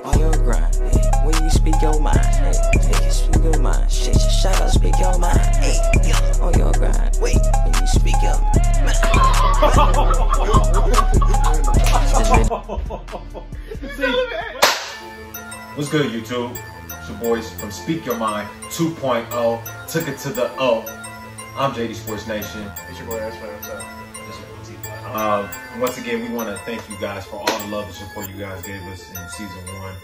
on your grind. Hey, when you speak your mind, hey, you speak your mind. Shit, shout out, speak your mind. Hey, on your grind. Wait, when you speak your mind. What's good, YouTube? It's your boys from Speak Your Mind 2.0. Took it to the O. I'm JD Sports Nation. It's your boy S-Fan. Once again, we want to thank you guys for all the love and support you guys gave us in season 1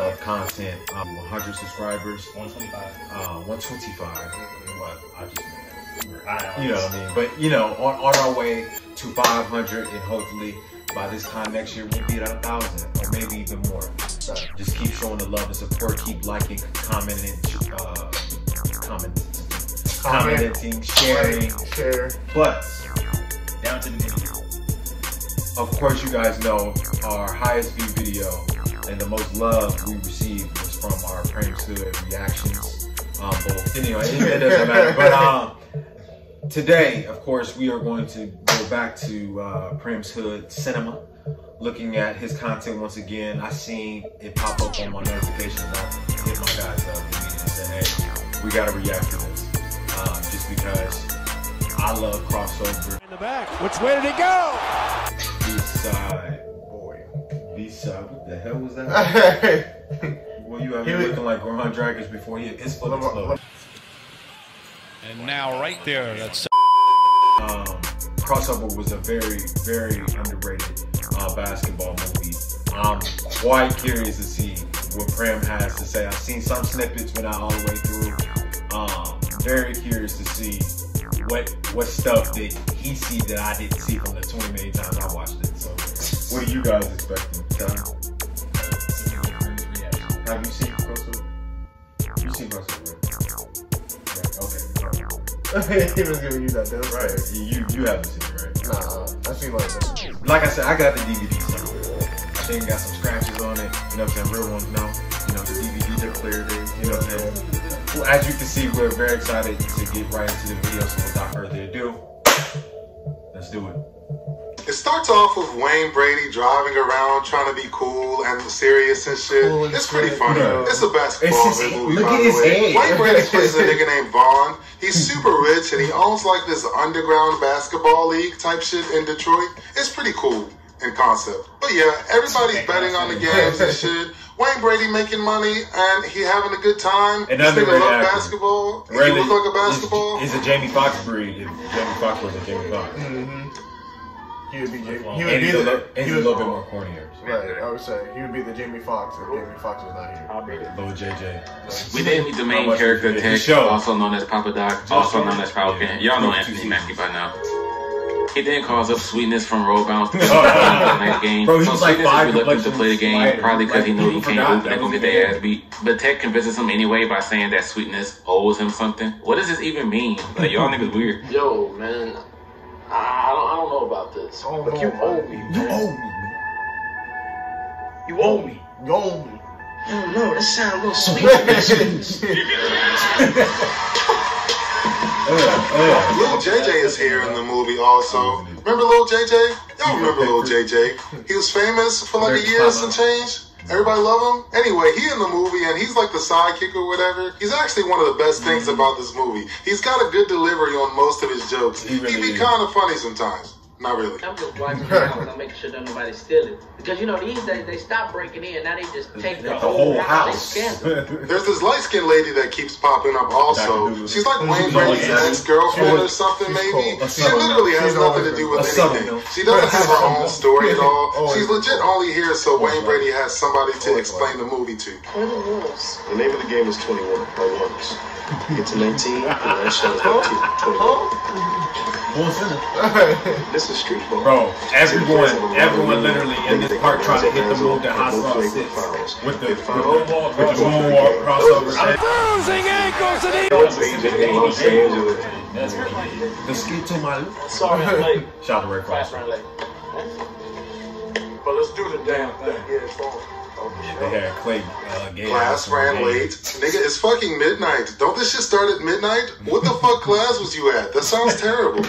of content. 100 subscribers. 125. 125. What? I just you know what I mean? But, you know, on our way to 500, and hopefully by this time next year, we'll be at 1,000 or maybe even more. Just keep showing the love and support. Keep liking, commenting, sharing. But Down to the nitty. of course, you guys know our highest view video and the most love we received was from our Primms Hood reactions. But anyway, it doesn't matter. But today, of course, we are going to go back to Primms Hood Cinema, looking at his content once again. I seen it pop up on my notifications. I hit my guys up and said, "Hey, we gotta react to this," just because I love crossover. In the back, which way did he go? B-side, boy. B-side, what the hell was that? Boy, you have me looking like Goran Dragic before he his foot exploded. And now right there, that's Crossover was a very, very underrated basketball movie. I'm quite curious to see what Primm has to say. I've seen some snippets, but not all the way through. Very curious to see what stuff did he see that I didn't see from the 20 million times I watched it. So, what are you guys expecting? Have you seen Crossover? You seen Crossover? Right. Okay. He was giving you that deal. Right. You haven't seen it, right? Nah, I seen like I said, I got the DVD somewhere. I think it got some scratches on it. You know what I'm saying? Real ones, no. You know, the DVDs are clear. You know what I'm saying? Well, as you can see, we're very excited to get right into the video. So without further ado, let's do it. It starts off with Wayne Brady driving around trying to be cool and serious and shit. It's pretty funny. It's a basketball movie, look by at the his way. head. Wayne Brady plays a nigga named Vaughn. He's super rich and he owns like this underground basketball league type shit in Detroit. It's pretty cool in concept. But yeah, everybody's betting on the games and shit. Wayne Brady making money and he having a good time. And this nigga love basketball. He look like a basketball. He's a Jamie Foxx breed. If Jamie Foxx was a Jamie Foxx. he would be Jamie. He's a little bit more cornier. Right, I would say he would be the Jamie Foxx if Jamie Foxx was not here. Little JJ. We didn't meet the main character, Tech, also known as Papa Doc, also known as Falcon. Y'all know Anthony Mackie by now. He then calls up Sweetness from Roll Bounce to play the next game. Bro, so like Sweetness is reluctant to play the game, probably because he knew he can't hoop and they're gonna get their ass beat. But Tech convinces him anyway by saying that Sweetness owes him something. What does this even mean? Like, y'all niggas weird. Yo, man, I don't know about this. But you owe me. You owe me. You owe me. You owe me. I don't know. That sounds a little sweet. Lil JJ is here in the movie also. Remember Lil JJ? Y'all remember Lil JJ? He was famous for like a year and some change. Everybody love him? Anyway, he in the movie and he's like the sidekick or whatever. He's actually one of the best things about this movie. He's got a good delivery on most of his jokes. He be kind of funny sometimes. Not really. I'm just watching it out and I'm making sure that nobody steal it. Because, you know, these days they stop breaking in. Now they just take the whole house. There's this light-skinned lady that keeps popping up also. She's like Wayne Brady's ex-girlfriend or something maybe. She literally has nothing to do with anything. She doesn't have her own story at all. She's legit only here so Wayne Brady has somebody to explain the movie to. What are the rules? The name of the game is 21 by ones. Get to 19, and that shows up to 21. This is street ball. Bro, everyone literally in this part trying to hit the move that Hot Sauce sits with the moonwalk crossover. I'm losing ankles and The ski to my left. Sorry, I'm late. Shout out to Ray Cross. But let's do the damn thing. Yeah, it's on. They had Clay. Class ran late. Nigga, it's fucking midnight. Don't this shit start at midnight? What the fuck class was you at? That sounds terrible.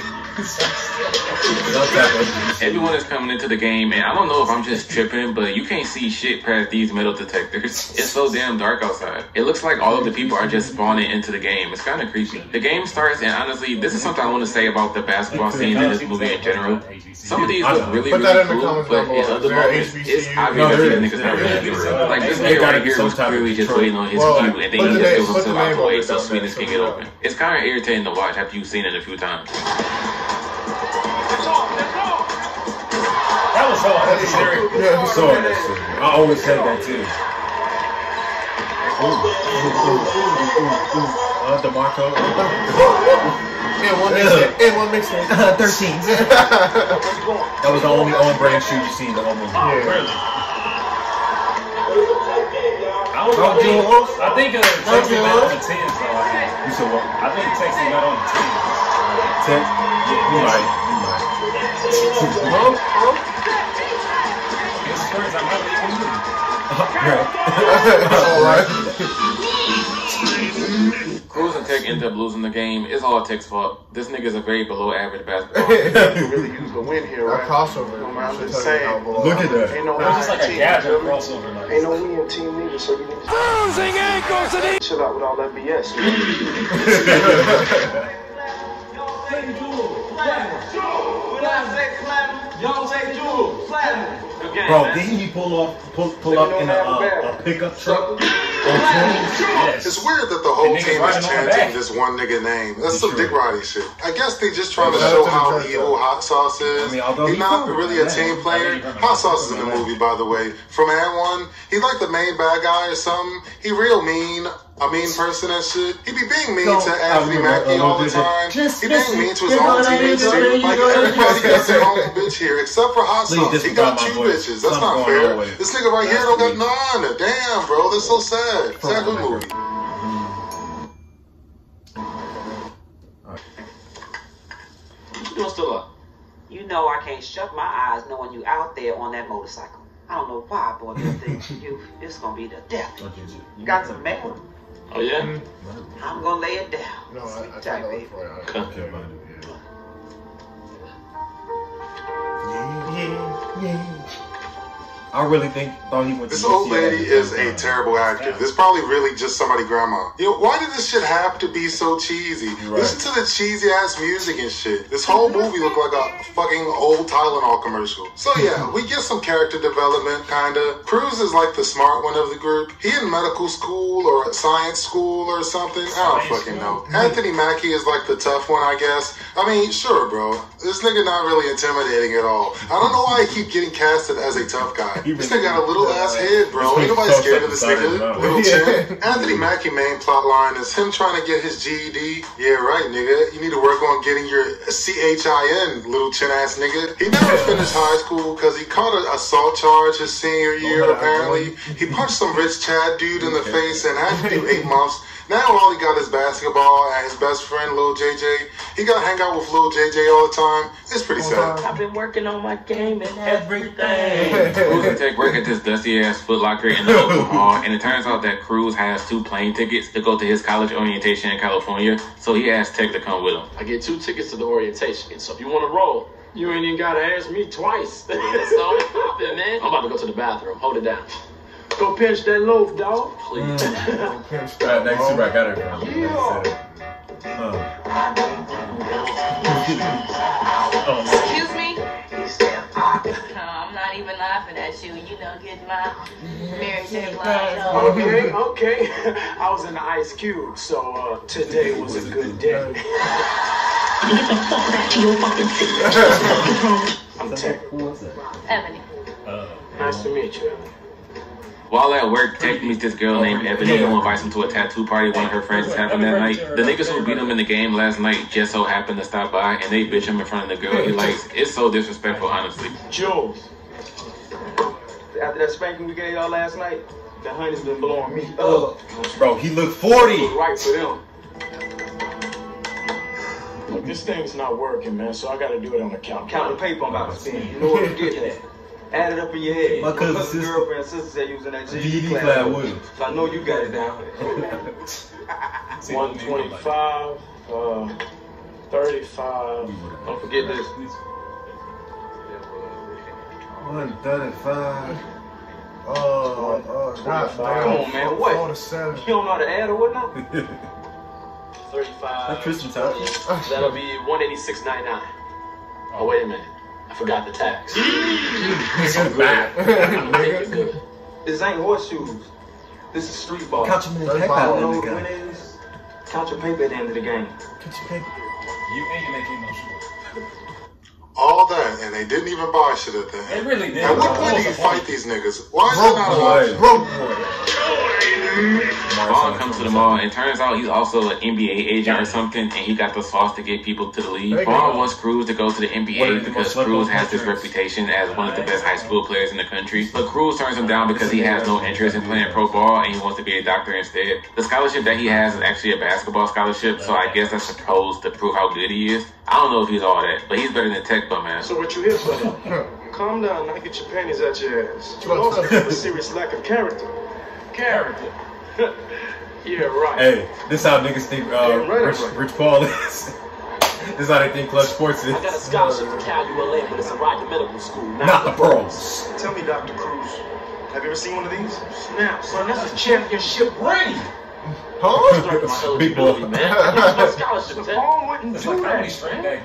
Everyone is coming into the game, and I don't know if I'm just tripping, but you can't see shit past these metal detectors. It's so damn dark outside. It looks like all of the people are just spawning into the game. It's kind of creepy. The game starts, and honestly, this is something I want to say about the basketball scene in this movie in general. Some of these look really cool, but in other moments, it's obvious that these niggas not really good. Like, this nigga right here was clearly just waiting on his cue, and then he just gives himself out the way so Sweetness can get open. It's kind of irritating to watch after you've seen it a few times. That was hard. That is very I always say that too. DeMarco. And one mixtape. 13. That was the only on-brand shoe you seen the whole movie. Really? I think Texas got on the 10s though. You said what? I think Texas got on the 10s. 10? Yeah, you might. It's first, I'm not leaving you. Alright. Cruz and Tech end up losing the game. It's all Tech's fault. This nigga's a very below average basketball. Really use the win here, right? Crossover. I'm just saying. Look at that. Ain't no It was just like a gather crossover. Like. Ain't no we in team leader, so you need to chill out with all that BS. Bro, didn't he pull up in a pickup truck? Yes. It's weird that the whole team is chanting this one nigga name. That's some Dick Riding shit. I guess they just trying to show how evil Hot Sauce is. He's not really a team player. Hot Sauce is in the movie, by the way. From Act 1, he's like the main bad guy or something. He real mean. A mean person and shit. He be being mean to Anthony Mackie all the time. He being mean to his own teammates too. Like, everybody gets their own bitch here, except for Hot Sauce. He got 2 bitches. That's not fair. This nigga right here don't got none. Damn, bro. That's so sad. Sad good movie. What you doing still up? You know I can't shut my eyes knowing you out there on that motorcycle. I don't know why, boy, this thing for you, it's gonna be the death. Got some mail? Oh, yeah? I'm gonna lay it down. No, I Tight, tried to baby. look for it. Okay, I really thought he went to This old lady is a terrible actor. This is probably really just somebody's grandma. You know, why did this shit have to be so cheesy? Right. Listen to the cheesy ass music and shit. This whole movie looked like a fucking old Tylenol commercial. So yeah, we get some character development, kinda. Cruz is like the smart one of the group. He in medical school or science school or something. I don't fucking know. Anthony Mackie is like the tough one, I guess. I mean, sure, bro. This nigga not really intimidating at all. I don't know why he keep getting casted as a tough guy. This nigga got a little ass head, bro. Ain't nobody scared of this nigga. Little chin. Anthony Mackie main plot line is him trying to get his GED. Yeah, right, nigga. You need to work on getting your CHIN, little chin ass nigga. He never finished high school because he caught an assault charge his senior year, apparently. He punched some rich Chad dude in the face and had to do 8 months. Now all he got is basketball and his best friend, Lil JJ. He got to hang out with Lil JJ all the time. It's pretty sad. I've been working on my game and everything. Cruz and Tech work at this dusty-ass Foot Locker in the local mall, and it turns out that Cruz has 2 plane tickets to go to his college orientation in California, so he asked Tech to come with him. I get 2 tickets to the orientation, so if you want to roll, you ain't even gotta ask me twice. That's all it's poppin', man. I'm about to go to the bathroom. Hold it down. Go pinch that loaf, dog. Please. Next to I got it. Excuse me? No, I'm not even laughing at you. You know, get my Mary J. line on. Okay. I was in the Ice Cube, so today was a good day. Get the fuck back to your fucking seat. I'm Tech. Ebony. Nice to meet you, Ebony. While at work, Tech meets this girl named Ebony who invites him to a tattoo party one of her friends is having that night. The niggas who beat him in the game last night just so happened to stop by and they bitch him in front of the girl he likes. It's so disrespectful, honestly. Jules. After that spanking we gave y'all last night, the honey's been blowing me up. Bro, he looked 40. Right for them. Look, this thing's not working, man, so I gotta do it on the count. Count the paper I'm about to spend. You know what? Forget that. Add it up in your head. My cousin's girlfriend and sister said you was in that GD class class. with him. So I know you got it down. 125, 35. Don't forget this. 135. Come on, man. What? You don't know how to add or whatnot? 35. That's Tristan Thompson. That'll be 186.99. Oh, wait a minute. I forgot the tax. This ain't horseshoes. This is street ball. Count your minutes. Count your paper at the end of the game. Count your paper. You ain't making no shit. All that, and they didn't even buy shit at the end. They really did. At what point do you fight these niggas? Why is that not an option? Vaughn comes to the mall, and turns out he's also an NBA agent or something, and he got the sauce to get people to the league. Vaughn wants Cruz to go to the NBA because Cruz has this reputation as one of the best high school players in the country. But Cruz turns him down because he has no interest in playing pro ball, and he wants to be a doctor instead. The scholarship that he has is actually a basketball scholarship, so I guess that's supposed to prove how good he is. I don't know if he's all that, but he's better than Tech, though, man. So what you here for then? Calm down, now get your panties out your ass. You also have a serious lack of character. Character. Yeah, right. Hey, this how niggas think Rich Paul is. This how they think Clutch Sports is. I got a scholarship for Cal ULA, but it's a Rocky Medical School. Not the pros. Tell me, Dr. Cruz, have you ever seen one of these? Snap, son, that's a championship ring. Huh? Big boy. Man. My scholarship, Paul wouldn't do that.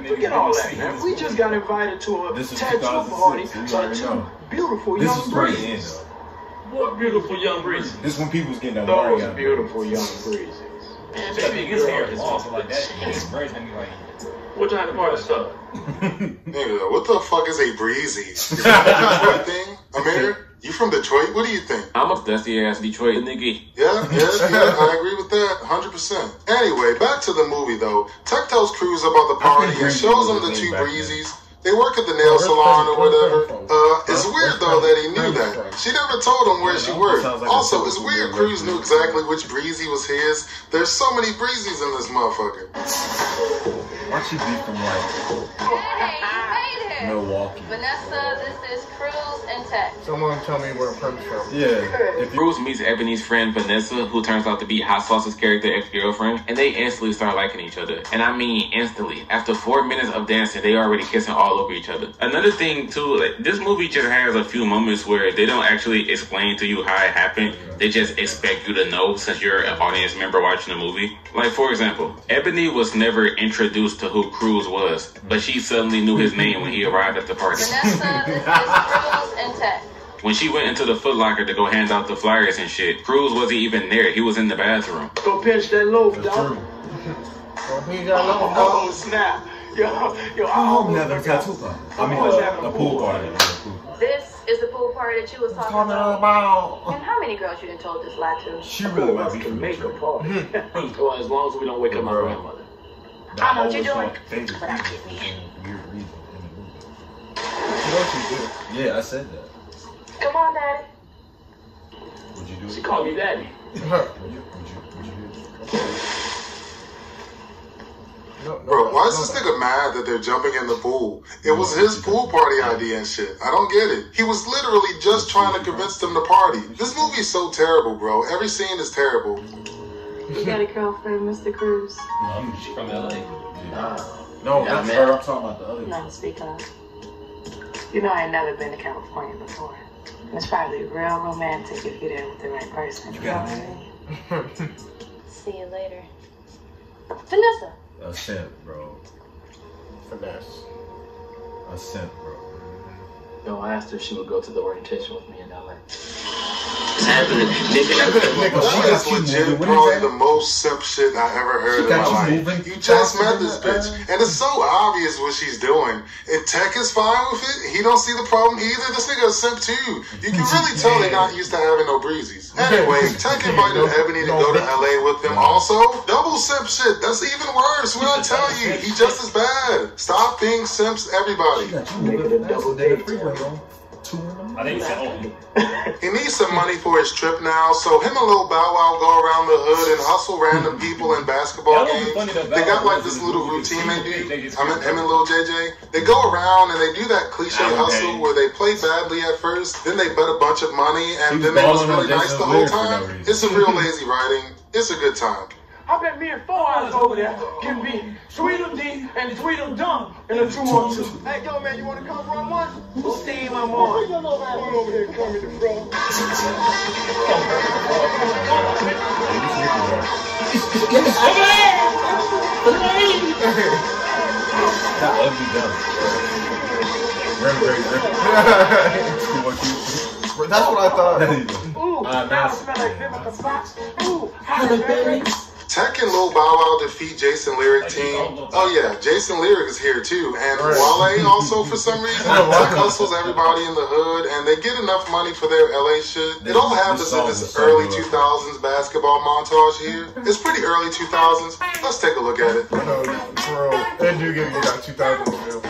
Forget all that, man. We just got invited to a tattoo party by two beautiful young breezes. What beautiful young breezes? This when people's getting that Those beautiful young breezes. Man, baby, his hair is long, like that. His braids make me like. What time the party start? Nigga, what the fuck is a breezy? Is that a Detroit thing? Amir, you from Detroit? What do you think? I'm a dusty ass Detroit nigga. Yeah, I agree with that 100%. Anyway, back to the movie though. Tech tells Cruz about the party and shows him the two breezies. They work at the nail salon or whatever. It's weird though that he knew that. She never told him where she worked. Also, it's weird Cruz knew exactly which breezy was his. There's so many breezies in this motherfucker. Why'd she be from like Milwaukee? Vanessa, this is Cruz and Tech. Someone tell me where Primms from. Yeah. If Cruz meets Ebony's friend Vanessa, who turns out to be Hot Sauce's character ex-girlfriend, and they instantly start liking each other. And I mean instantly. After 4 minutes of dancing, they already kissing all over each other. Another thing too, like, this movie just has a few moments where they don't actually explain to you how it happened. They just expect you to know since you're an audience member watching the movie. Like, for example, Ebony was never introduced to who Cruz was, but she suddenly knew his name when he arrived at the party. Vanessa, this is Cruz and Tech. When she went into the Foot Locker to go hand out the flyers and shit, Cruz wasn't even there. He was in the bathroom. Go pinch that loaf, dog. Oh, snap. Yo, I hope never tattoo party. I mean, a pool party. This is the pool party that you was talking about. And how many girls you done told this lie to? She really might be from Make a party. Well, as long as we don't wake up my grandmother. I know what you're doing. But I'll get me. Yeah, I said that. Come on, Daddy. Would you do it? She called me daddy. Would you Bro, why is this nigga mad that they're jumping in the pool? It was his pool party idea and shit. I don't get it. He was literally just trying to convince them to party. This movie's so terrible, bro. Every scene is terrible. You got a girlfriend, Mr. Cruz? She's from LA. No, that's her. I'm talking about the other one. Nothing to speak of. You know I ain't never been to California before. And it's probably real romantic if you're there with the right person. You know what I mean? See you later. Vanessa. A simp, bro. Finesse. A simp, bro. No, I asked her if she would go to the orientation with me in LA. That is legit probably the most simp shit I ever heard in my life. You just met this bitch, and it's so obvious what she's doing. If Tech is fine with it, he don't see the problem either. This nigga a simp too. You can really tell they're not used to having no breezies. Anyway, Tech invited Ebony to go to LA with him also. Double simp shit. That's even worse. What I tell you, he's just as bad. Stop being simps, everybody. Make it a double date. 2 in the morning. I think so. He needs some money for his trip now, so him and Lil Bow Wow go around the hood and hustle random people in basketball games. They got like this little routine they do. Him and Lil JJ. They go around and they do that cliche hustle where they play badly at first, then they bet a bunch of money, and then they was really nice the whole time. It's some real lazy writing. It's a good time. I bet me and 4 Eyes over there can be Tweedledee and Tweedledum in a 2-on-2. Hey, yo, man, you want to come run one? We'll see you, my mom. Bring your little ass over here, come in the front. That ugly dumb. That's what I thought. Ooh, now smell like Vivica Fox. Ooh, hello, baby. Tech and Lil Bow Wow defeat Jason Lyric team. Oh yeah, Jason Lyric is here too. And Wale also for some reason. Tech hustles everybody in the hood and they get enough money for their LA shit. It all happens in this early 2000s basketball montage here. It's pretty early 2000s. Let's take a look at it. No, bro, that dude gave me that 2000 feel.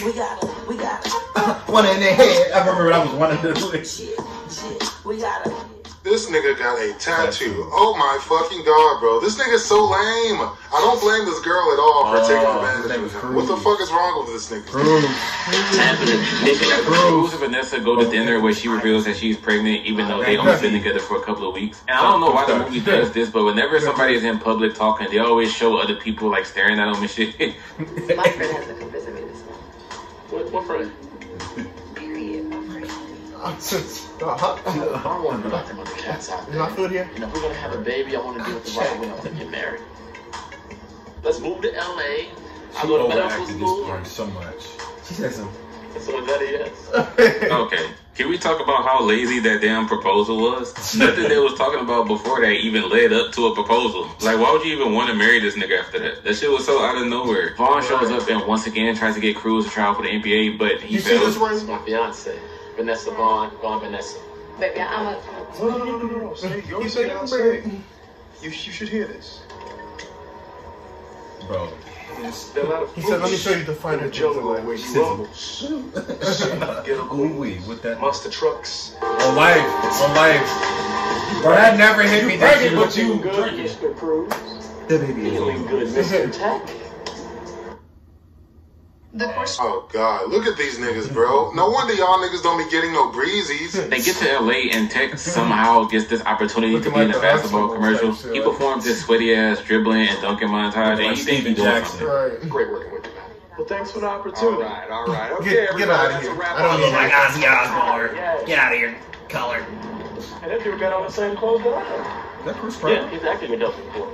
We got it. One in their head. I remember that was one of the Shit. We got it. This nigga got a tattoo. Oh my fucking god, bro. This nigga's so lame. I don't blame this girl at all for taking advantage of him. What the fuck is wrong with this nigga? Cruz and Vanessa go to dinner where she reveals that she's pregnant even though they only been together for a couple of weeks. And I don't know why the movie does this, but whenever somebody is in public talking, they always show other people like staring at them and shit. My friend has to come visit me this morning. What friend? Period, my friend. I don't want to be like them other cats out there. Is my food here? You know, if we're going to have a baby, I want to do it the right way. I want to get married. Let's move to LA. I go to medical school. So much. She said some. That's what that is. Okay. Can we talk about how lazy that damn proposal was? Nothing they was talking about before that even led up to a proposal. Like, why would you even want to marry this nigga after that? That shit was so out of nowhere. Vaughn shows up and once again tries to get Cruz to try out for the NBA, but he fails. It's my fiance, Vanessa Vaughn Vanessa. Baby, I'm a... No. You say that, you should hear this. Bro. He said, let me show you the finer jungle where you rumbles. Get a with that monster trucks. On life. Bro, that never hit me. That shit but you good, Mr. Cruz. The baby is feeling good, Mr. Tech. Oh god, look at these niggas, bro. No wonder y'all niggas don't be getting no breezies. They get to LA and Tech somehow gets this opportunity to be in a basketball commercial. He performs this sweaty ass dribbling and dunking montage, and he thinks he's doing something. Great working with you, man. Well, thanks for the opportunity. All right. Okay, get out of here. I don't need like Ozzy Osbourne. Get out of here, color. And that dude got on the same clothes that I had. That Chris Pratt? Yeah, he's actually been Dublin before.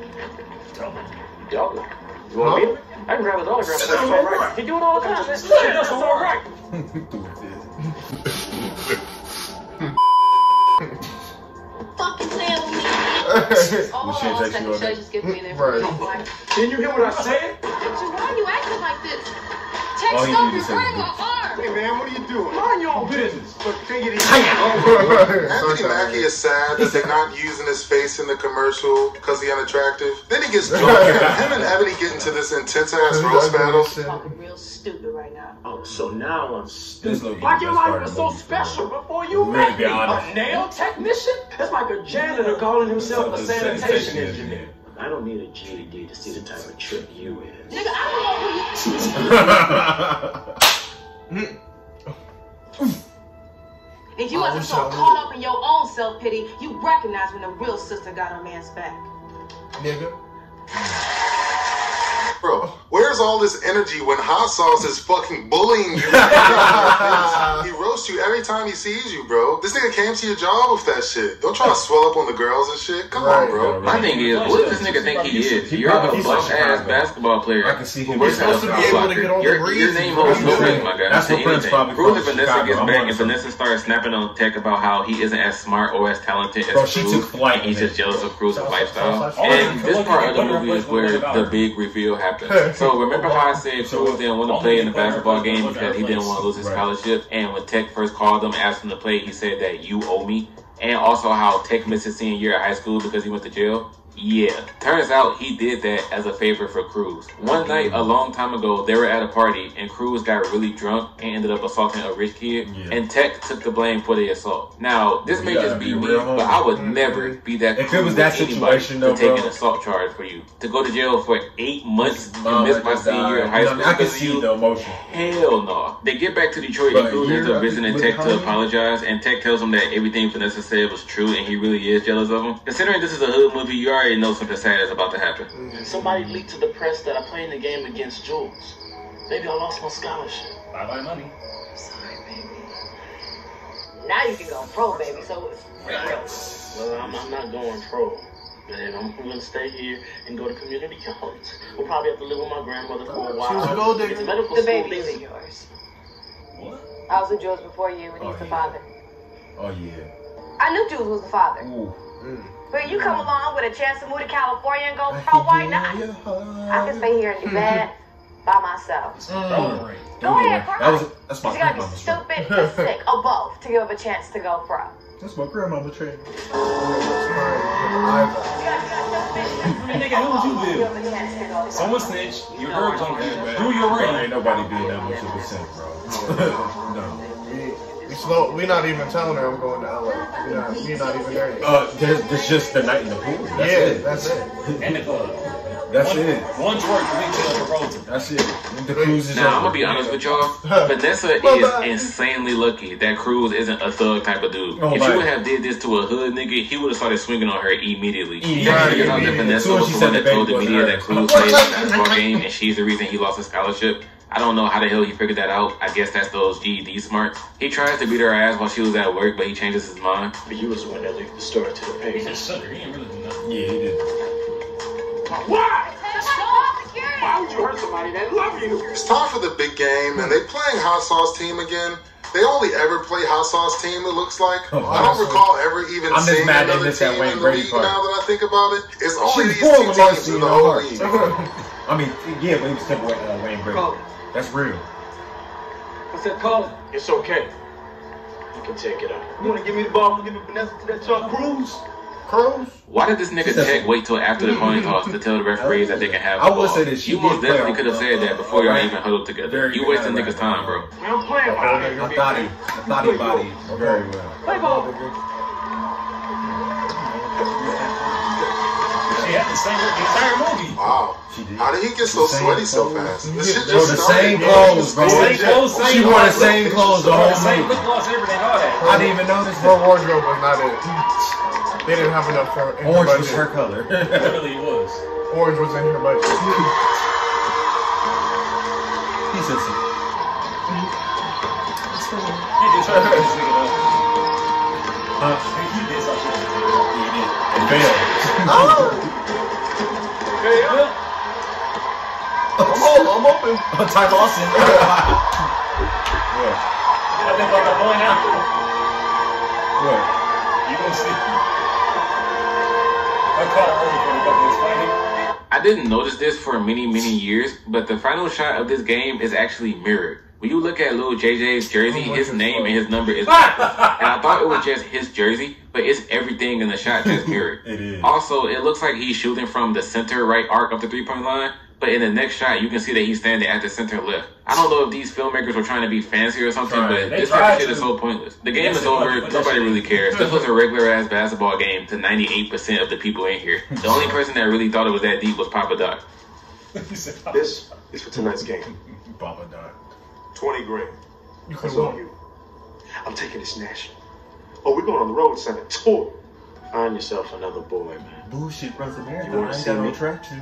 Dublin? You want to meet him? I can grab his autograph. That's all right. He do it all the time. That's all right. Fucking playing with me. Second show just give me their Can you hear what I said? Why are you acting like this? Take stop, you're hurting my arm. Hey man, what are you doing? Mind your own business. But take it easy. Anthony Mackie is sad that they're not using his face in the commercial because he's unattractive. Then he gets drunk. Him and Ebony get into this intense ass roast battle. I'm talking real stupid right now. Oh, so now I'm stupid. Like your life was so special before you met me. A nail technician? It's like a janitor calling himself a sanitation engineer. I don't need a GED to see the type of trip you in. Nigga, I don't know who you... If you wasn't so caught up in your own self-pity, you recognize when the real sister got her man's back. Nigga. Bro, where's all this energy when Hot Sauce is fucking bullying you? He roasts you every time he sees you, bro. This nigga came to your job with that shit. Don't try to swell up on the girls and shit. Come on, bro. My thing is, what does this nigga think he is? You're a bum-ass basketball player. I can see him. You're supposed to be able to get on the breeze. Your name holds no ring, my guy. That's what Primm's probably Cruz and Vanessa gets back, and Vanessa starts snapping on Tech about how he isn't as smart or as talented as Cruz. He's just jealous of Cruz's lifestyle. And this part of the movie is where the big reveal happens. So remember how I said Cruz didn't want to play in the basketball game because he didn't want to lose his scholarship? And when Tech first called him, asked him to play, he said that you owe me. And also how Tech missed his senior year of high school because he went to jail. Yeah, turns out he did that as a favor for Cruz. One night a long time ago, they were at a party and Cruz got really drunk and ended up assaulting a rich kid, and Tech took the blame for the assault. Now, this may just be me, but I would never be that if it was that situation though, to take an assault charge for you. To go to jail for 8 months and miss my senior year of high school I can see the emotion. Hell no. They get back to Detroit and Cruz ends up visiting Tech to apologize, and Tech tells him that everything Vanessa said was true and he really is jealous of him. Considering this is a hood movie, you already know something sad is about to happen. Somebody leaked to the press that I played in the game against Jules. Maybe I lost my scholarship. Bye-bye money. Sorry, baby. Now you can go pro, baby, so it's real. Well, I'm not going pro. Man, I'm gonna stay here and go to community college. We'll probably have to live with my grandmother for a while. She was a gold digger. The baby isn't yours. What? I was with Jules before you, and he's the father. Oh, yeah. I knew Jules was the father. Ooh. But you come along with a chance to move to California and go pro, why not? I can stay here and do that by myself. Go ahead, cry. That's my you gotta be stupid or sick, or both, to give up a chance to go pro. That's my grandmama training. Nigga, how would you live? Someone snitch, you heard something, do your ring. Ain't nobody being that much of a simp, bro. No. We're not even telling her I'm going to LA. We're not even there yet. There's just the night in the pool. That's it. And the club. That's it. One twerk, the proposal. That's it. The cruise is now, I'm gonna be honest with y'all. Vanessa is insanely lucky that Cruz isn't a thug type of dude. If she would have did this to a hood nigga, he would have started swinging on her immediately. He figured out that Vanessa was the one that told the media that Cruz played the basketball game and she's the reason he lost his scholarship. I don't know how the hell he figured that out. I guess that's those GED smarts. He tries to beat her ass while she was at work, but he changes his mind. But you was the one that leaked the story to the paper. He's a sucker. He ain't really do nothing. Yeah, he did. Why? Why would you hurt somebody that love you? It's time for the big game, and they playing Hot Sauce Team again. They only ever play Hot Sauce Team, it looks like. I don't recall ever even seeing another team in the league now that I think about it. It's only these two teams in the whole league. I mean, yeah, but he was taking away Wayne Brady. That's real. I said, call it. It's okay. You can take it out. You wanna give me the ball and give me Vanessa to that Chuck Cruz? Why did this nigga Tech wait till after the coin toss to tell the referees that they can have the ball? I would say that she you most definitely could have said that before y'all even huddled together. You wasting niggas' time, bro. I'm playing. I thought he bodied very well. Play ball. She had the entire movie. Wow. How did he get so sweaty so fast? This shit Bro, just the same clothes, bro. She wore the same clothes the whole Same movie. lip gloss, everything, all that. I didn't even notice Her wardrobe was not it. They didn't have enough for in her Orange budget. was her color. Literally it was. Orange was in her budget. He said so. He did try to fuck this nigga though. He did start shooting this nigga. He did. It failed. Oh! Hey, yeah. I'm open. Ty Lawson. I think about that boy now. What? You gonna see. I caught it early for the couple was fighting. I didn't notice this for many years, but the final shot of this game is actually mirrored. When you look at Lil JJ's jersey, his name and his number is backwards. And I thought it was just his jersey, but it's everything in the shot just mirrored. It is. Also, it looks like he's shooting from the center right arc of the three-point line, but in the next shot, you can see that he's standing at the center left. I don't know if these filmmakers were trying to be fancy or something, but this type of shit is so pointless. The game is over. Nobody really cares. This was a regular-ass basketball game to 98% of the people in here. The only person that really thought it was that deep was Papa Doc. This is for tonight's game. Papa Doc. 20 grand. That's on you. I'm taking this national. Oh, we're going on the road, son. A tour. Find yourself another boy, man. Bullshit, brother. You want to see me? Track shoes.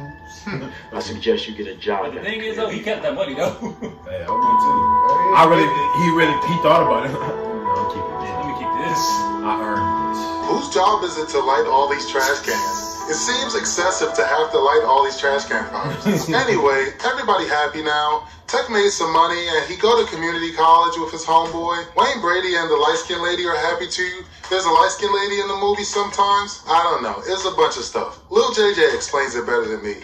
I suggest you get a job. But the thing is, though, he kept that money, though. Hey, I would too. He thought about it. I'll keep it. Let me keep this. I earned this. Whose job is it to light all these trash cans? It seems excessive to have to light all these trash can fires. Anyway, everybody happy now. Tech made some money and he go to community college with his homeboy. Wayne Brady and the light-skinned lady are happy too. There's a light-skinned lady in the movie sometimes. I don't know. It's a bunch of stuff. Lil JJ explains it better than me.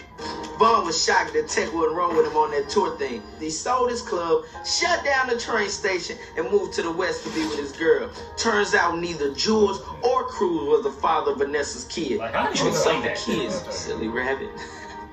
Bud was shocked that Tech wouldn't roll with him on that tour thing. He sold his club, shut down the train station, and moved to the West to be with his girl. Turns out neither Jules or Cruz was the father of Vanessa's kid. Like, I didn't even say that. Kids, silly rabbit.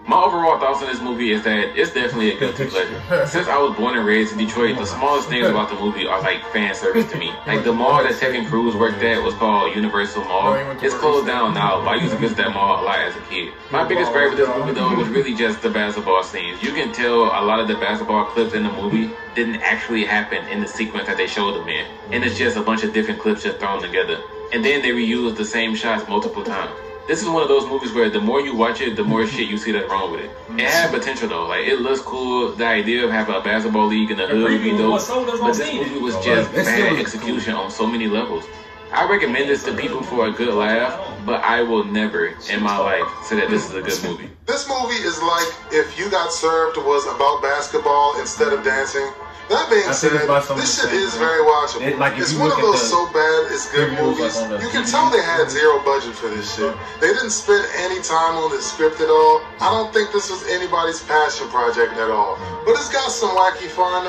My overall thoughts on this movie is that it's definitely a guilty pleasure. Since I was born and raised in Detroit, the smallest things about the movie are like fan service to me. Like the mall that Tech and Cruz worked at was called Universal Mall. It's closed down now, but I used to visit that mall a lot as a kid. My biggest gripe with this movie though was really just the basketball scenes. You can tell a lot of the basketball clips in the movie didn't actually happen in the sequence that they showed them in. And it's just a bunch of different clips just thrown together. And then they reused the same shots multiple times. This is one of those movies where the more you watch it, the more shit you see that's wrong with it. It had potential though, like it looks cool. The idea of having a basketball league in the hood would be dope, but this movie was just bad execution on so many levels. I recommend this to people for a good laugh, but I will never in my life say that this is a good movie. This movie is like if You Got Served was about basketball instead of dancing. That being said, this shit is very watchable. It's one of those so bad it's good movies. You can tell they had zero budget for this shit. They didn't spend any time on the script at all. I don't think this was anybody's passion project at all. But it's got some wacky fun.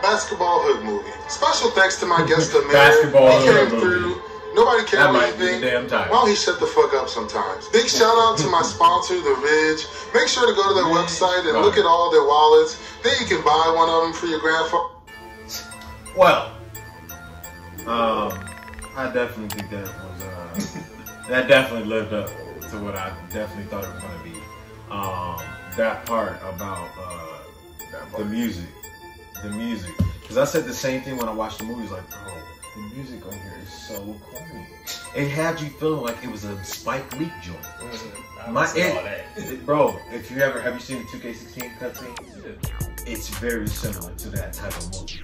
Basketball hood movie. Special thanks to my guest Amir. He came through. Nobody cared anything. Why don't he shut the fuck up sometimes? Big shout out to my sponsor, The Ridge. Make sure to go to their website and look at all their wallets. Then you can buy one of them for your grandfather. Well, I definitely think that was that definitely lived up to what I definitely thought it was gonna be. That part about the music, because I said the same thing when I watched the movie. Like, bro, the music on here is so corny. It had you feeling like it was a Spike Lee joint. Bro, if you ever have you seen the 2K16 cutscene? It's very similar to that type of movie.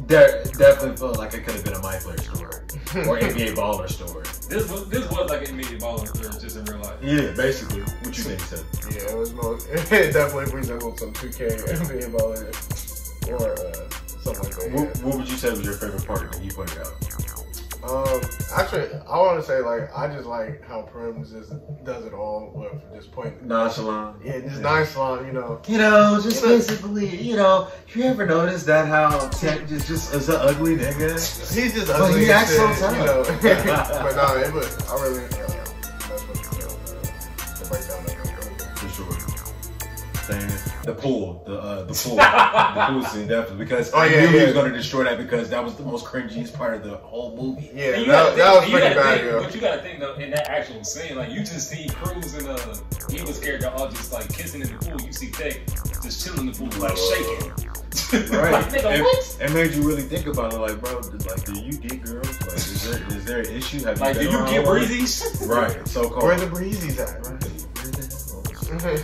Definitely felt like it could have been a My Player story or NBA Baller story. This was like an NBA Baller story, just in real life. Yeah, basically. What you think, Seth? Yeah, it definitely resembled some 2K NBA Baller or something like that. What would you say was your favorite part when you put it out? Actually, I want to say I just like how Primms does it all with just point nonchalant. Yeah, just nonchalant, you know. Just basically, you ever notice that how Tech just is an ugly nigga? He's just ugly. But he acts so tough. But no, I really that's what the breakdown of it. For sure. The pool scene, definitely, because I knew he was going to destroy that because that was the most cringiest part of the whole movie. Yeah, that was pretty bad, yo. But you gotta think though, in that actual scene, like you just see Cruz and he was scared they're all just like kissing in the pool. You see Tech just chilling in the pool, like shaking. Right. Like, nigga, what? It made you really think about it, like, bro, like, do you get girls? Like, is there an issue? Have like, do you get breezies? Right. So called. Where are the breezies at?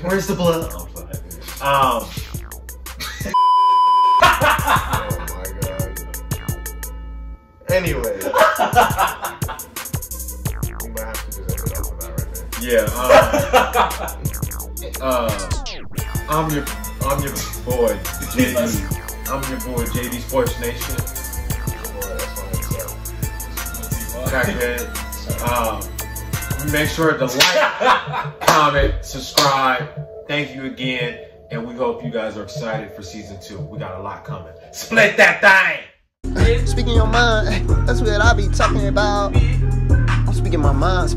Where's the blood? Oh my god. Anyway. We might have to just end it off with that right there. Yeah. I'm your boy, JD. I'm your boy, JD Sports Nation. Crackhead. Make sure to like, comment, subscribe. Thank you again. And we hope you guys are excited for season 2. We got a lot coming. Split that thing! Speaking your mind, that's what I be talking about. I'm speaking my mind,